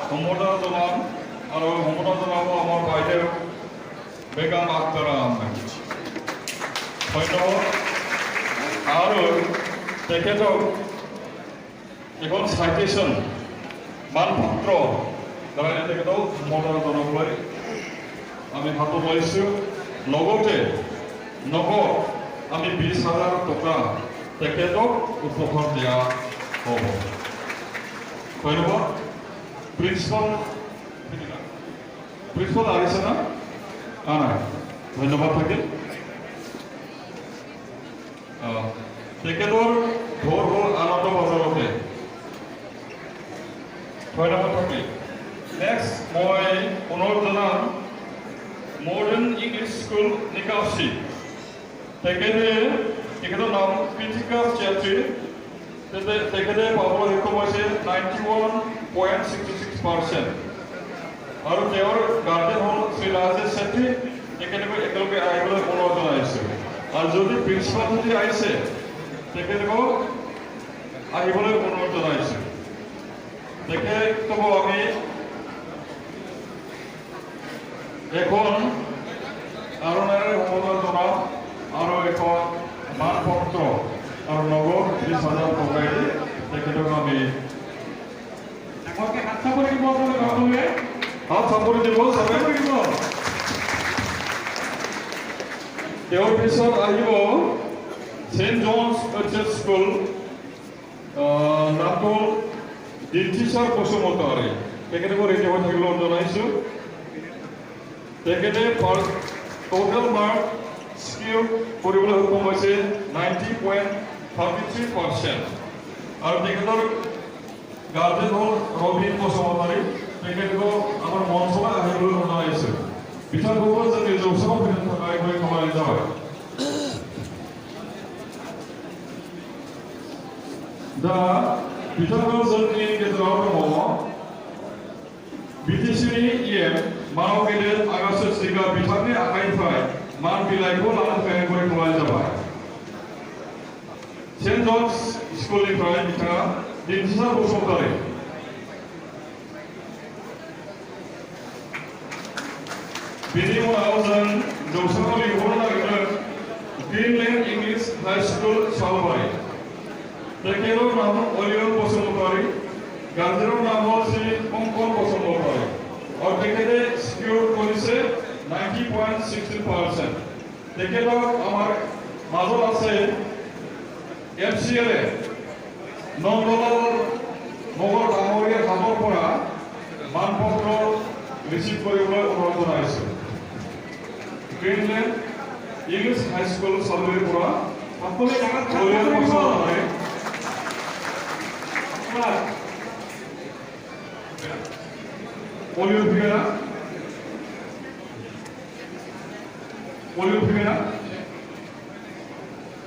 সম্বৰ্ধনা জনাম আৰু সম্বৰ্ধনা জনাব আমাৰ বাইদেউ বেগম আখতাৰ আহমেদ। ধন্যবাদ। আৰু তেখেতক এখন চাইটেশ্যন মানপত্ৰ দ্বাৰা তেখেতক সম্বৰ্ধনা জনাবলৈ আমি হাতত লৈছোঁ। লগতে নগদ আমি 20,000 টকা তেখেতক উপহাৰ দিয়া হ'ব। ধন্যবাদ। প্ৰিন্সিপাল আহিছে না? নাই, ধন্যবাদ থাকিল। তেখেতৰ ঘৰ হ'ল আনন্দ বজাৰতে। ধন্যবাদ থাকিল। নেক্সট মই পুনৰ জনাম মডাৰ্ণ ইংলিছ স্কুল নিকাশী। তেখেতৰ নাম কৃতিকা চেত্ৰী। তেখেতে পাবলৈ সক্ষম হৈছে 91.66%। আৰু তেওঁৰ গাৰ্জেন হ'ল শ্ৰী ৰাজেশ চেত্ৰী। তেখেতক একেলগে আহিবলৈ অনুৰোধ জনাইছোঁ। আৰু যদি প্ৰিন্সিপাল যদি আহিছে তেখেতক আহিবলৈ অনুৰোধ জনাইছোঁ। তেখেতক আমি এখন আৰণাৰে সম্বৰ্ধনা জনাম আৰু এখন মানপত্ৰ আৰু নগদ 20,000 টকাই দি তেখেতক আমি হাত চাপৰি দিব। হাত চাপৰি দিব। তেওঁৰ পিছত আহিব ছেইণ্ট জনছ এইচ স্কুল, নামটো হ'ল দিলচিচাৰ বসুমতাৰী। তেখেতকো ৰেডি হৈ থাকিবলৈ জনাইছোঁ। তেখেতে টোটেল মাৰ্ক স্কিৰ কৰিবলৈ সক্ষম হৈছে 90.33%। আৰু তেখেতৰ গাৰ্জেন হ'ল ৰবীন বসুমতাৰী। তেখেতক আমাৰ মঞ্চলৈ আহিবলৈ জনাইছোঁ। বিধানসভাৰ যে নিৰ্বাচনত থকাই গৈ সমাই যায়। दा बिथांखौ जोंनि गेजेराव दङ बिटिसिनि इएम मानव गेदेर आगास्थ सिगा बिथांनि आखाइनिफ्राय मान बिलाइखौ लानो थाखाय गरायखौलाय जाबाय। सेन्ट जन्स स्कुलनिफ्राय बिथाङा दिन्थिसार बसुमतारी। बेनि उनाव जों जौसाङाव लिंहरनो नागिरदों ग्रीनलेन्ड इंलिश हाई स्कुल सालबारि। तेखेतर नाम अलियन बसुमतारी। गार्जेনৰ नाम হ'ল শ্ৰী কংকন বসুমতাৰী। আৰু তেখেতে স্কিৰ কৰিছে 90.16%। তেখেতক আমাৰ মাজত আছে FCLA নন্দলাল নগৰ ডাঙৰীয়াৰ হাতৰ পৰা মানপত্ৰ ৰিচিভ কৰিবলৈ অনুৰোধ জনাইছোঁ। গ্ৰীনলেণ্ড ইংলিছ হাই স্কুল চালবাৰীৰ পৰা অলিয়ন Basumatary.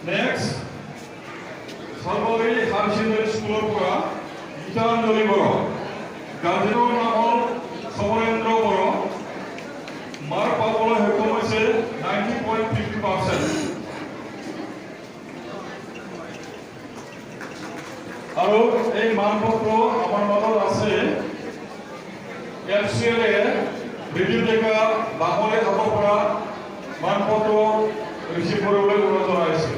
Next, Salbari High Secondary School পৰা গীতাঞ্জলি বড়ো। গাৰ্জেনৰ নাম হ'ল সমৰেন্দ্ৰ বড়ো। মাৰ্ক পাবলৈ সক্ষম হৈছে 90.50%। আৰু এই মানপত্ৰ আমাৰ মাজত আছে FCLA বিদ্যুৎ ডেকা বাহলে হাতৰ পৰা মানপত্ৰ ৰিচিভ কৰিবলৈ অনুৰোধ জনাইছে।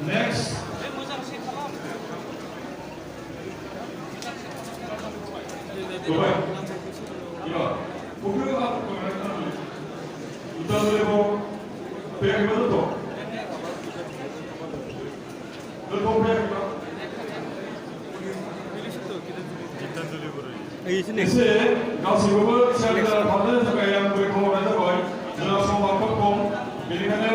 Next, एसे गासैखौबो थियारि खालामनो थाखाय आं खावलायनाय जाबाय। जोंहा समाबो खम, बेनिखायनो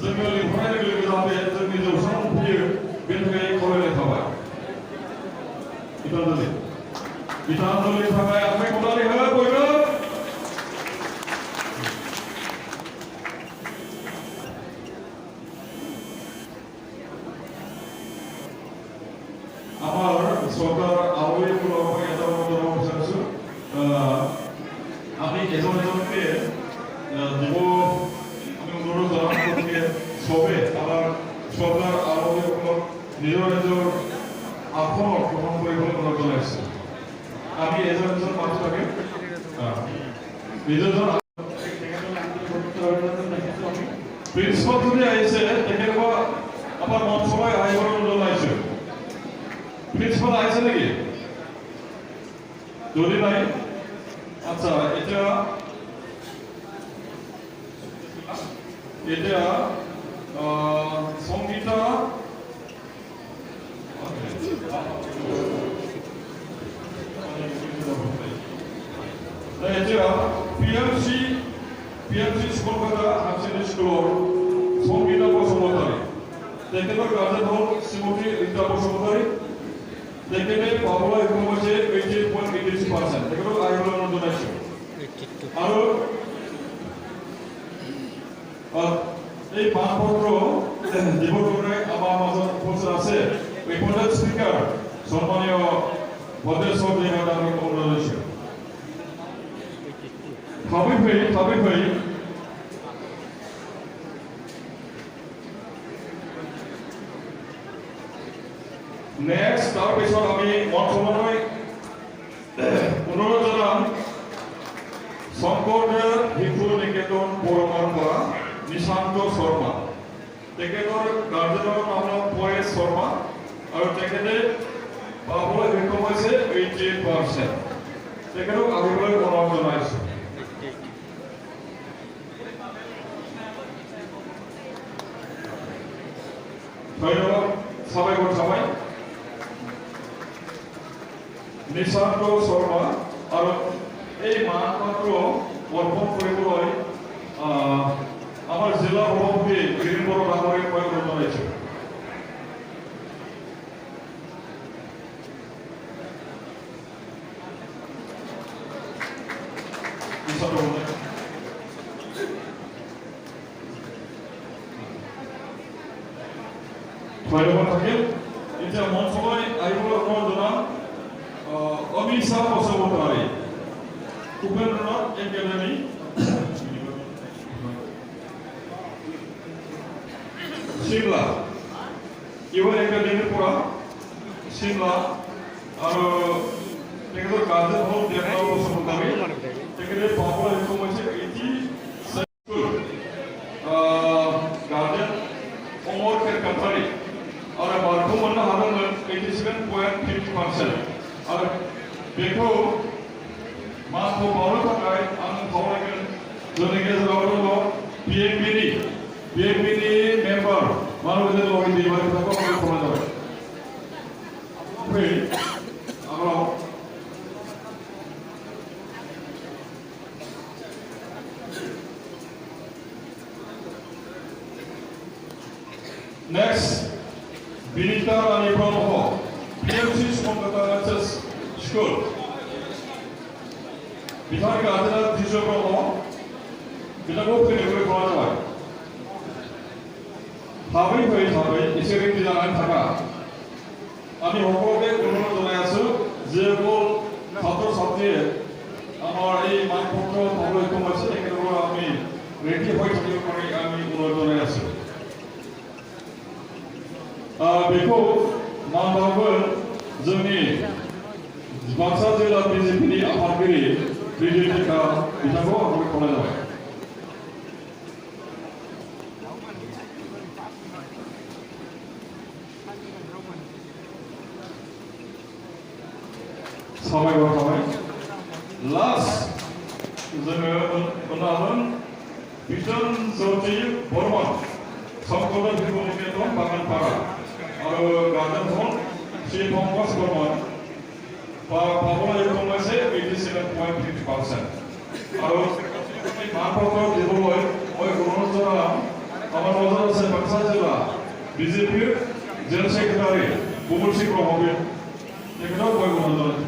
जोङो लिंहरनाय लोगो लोगो जाहाथे जोंनि जौसाङाव फैयो बेनि थाखाय खावलायनाय थाबाय। बिथांजोनि थाखाय आखाइ खबनानै हो बयबो। আমার সরকার আরো নিজৰজন প্ৰিন্সিপাল যদি আহিছে তেখেতক আমাৰ মঞ্চলৈ আহিবলৈ জনাইছোঁ। প্ৰিন্সিপাল আহিছে নেকি? যদি নাই, আচ্ছা এতিয়া সংগীতা এতিয়া PMC কলকাতা হায়াৰ ছেকেণ্ডেৰী স্কুলৰ সংগীতা বসুমতাৰী, তেখেতৰ গাৰ্জেন হ'ল শ্ৰীমতী ৰীতা বসুমতাৰী। তেখেতে পাবলৈ সক্ষম হৈছে 88.86%। তেখেতক আহিবলৈ অনুৰোধ জনাইছোঁ। আৰু এই মানপত্ৰ দিবৰ কাৰণে আমাৰ মাজত উপস্থিত আছে ৰিপৰ্টেড স্পীকাৰ সন্মানীয় ভদ্ৰেশ্বৰ ডেকা ডাঙৰীয়াক অনুৰোধ জনাইছোঁ। ভাবি নেক্সট তাৰপিছত আমি মঞ্চলৈ অনুৰোধ জনাম শংকৰদেৱ শিশু নিকেতন পৰমাৰ পৰা নিশান্ত শৰ্মা। তেখেতৰ গাৰ্জেনৰ নাম হ'ল পৰেশ শৰ্মা আৰু তেখেতে পাবলৈ সক্ষম হৈছে 88%। তেখেতক আহিবলৈ অনুৰোধ জনাইছোঁ। ধন্যবাদ, সাবাইকৰ থাবাই নিশান্ত শৰ্মা। আৰু এই মানপত্ৰ অৰ্পণ কৰিবলৈ আমাৰ জিলা সভাপতি গিৰিণ বড়ো ডাঙৰীয়াক মই অনুৰোধ জনাইছোঁ। ধন্যবাদ থাকিল। এতিয়া মঞ্চলৈ আহিবলৈ অনুৰোধ জনাম অমিশা বসুমতাৰী, উপেন্দ্ৰনাথ একাডেমী শিমলা, ইউএন একাডেমীৰ পৰা শিমলা। আৰু তেখেতৰ গাৰ্জেন হ'ল দেৱনাথ বসুমতাৰী। তেখেতে পাবলৈ সক্ষম হৈছে 87। গাৰ্জেন অমৰ খেৰকাথাৰী আৰু মাৰ্কো मोननो हादोंमोन 87.50%। आरो बेखौ माखौ बावनो थाखाय आं खावलायगोन जोंनि गेजेराव दङ PMBनि मेम्बार मानबेन्द्र लहित दैमारि बिथांखौ आं खावलायनाय जाबाय। आगोलाव नेक्स्ट बिनिता रानी ब्रह्म, PMC कलकाता एचएस स्कुल। बिथांनि गार्जेना धिज ब्रह्म, बिथांखौ फैनायखौ खावलायनाय जाबाय। थाबै एसे रेडि जानानै थाखा। আমি সকলোকে অনুৰোধ জনাই আছো যিসকল ছাত্ৰ ছাত্ৰীয়ে আমাৰ এই মানপত্ৰ পাবলৈ সক্ষম হৈছে তেখেতসকলক আমি ৰেডি হৈ থাকিব কাৰণে আমি অনুৰোধ জনাই আছো। बेखौ मान बावगोन जोंनि बाक्सा जिल्ला बिजेपिनि आफादगिरि बिजय टेका बिथांखौ आंखौ खावलायनाय जाबाय। साबायखर थाबाय। लास्ट जोङो मोननो हागोन बिजन ज्योति बर्मन, शंकरदेव शिशु निकेतन बागानपारा। और गार्जन हल श्री पंकज बर्मन, पाবলৈ সক্ষম হৈছে 87.50%। আৰু মানপত্ৰ দিবলৈ মই অনুৰোধ জনাম আমাৰ মাজত আছে বাক্সা জিলা বিজেপিৰ জেনেৰেল সেক্ৰেটাৰী বুমুল সিং ব্ৰহ্মবীৰ, তেখেতক মই অনুৰোধ জনাইছোঁ।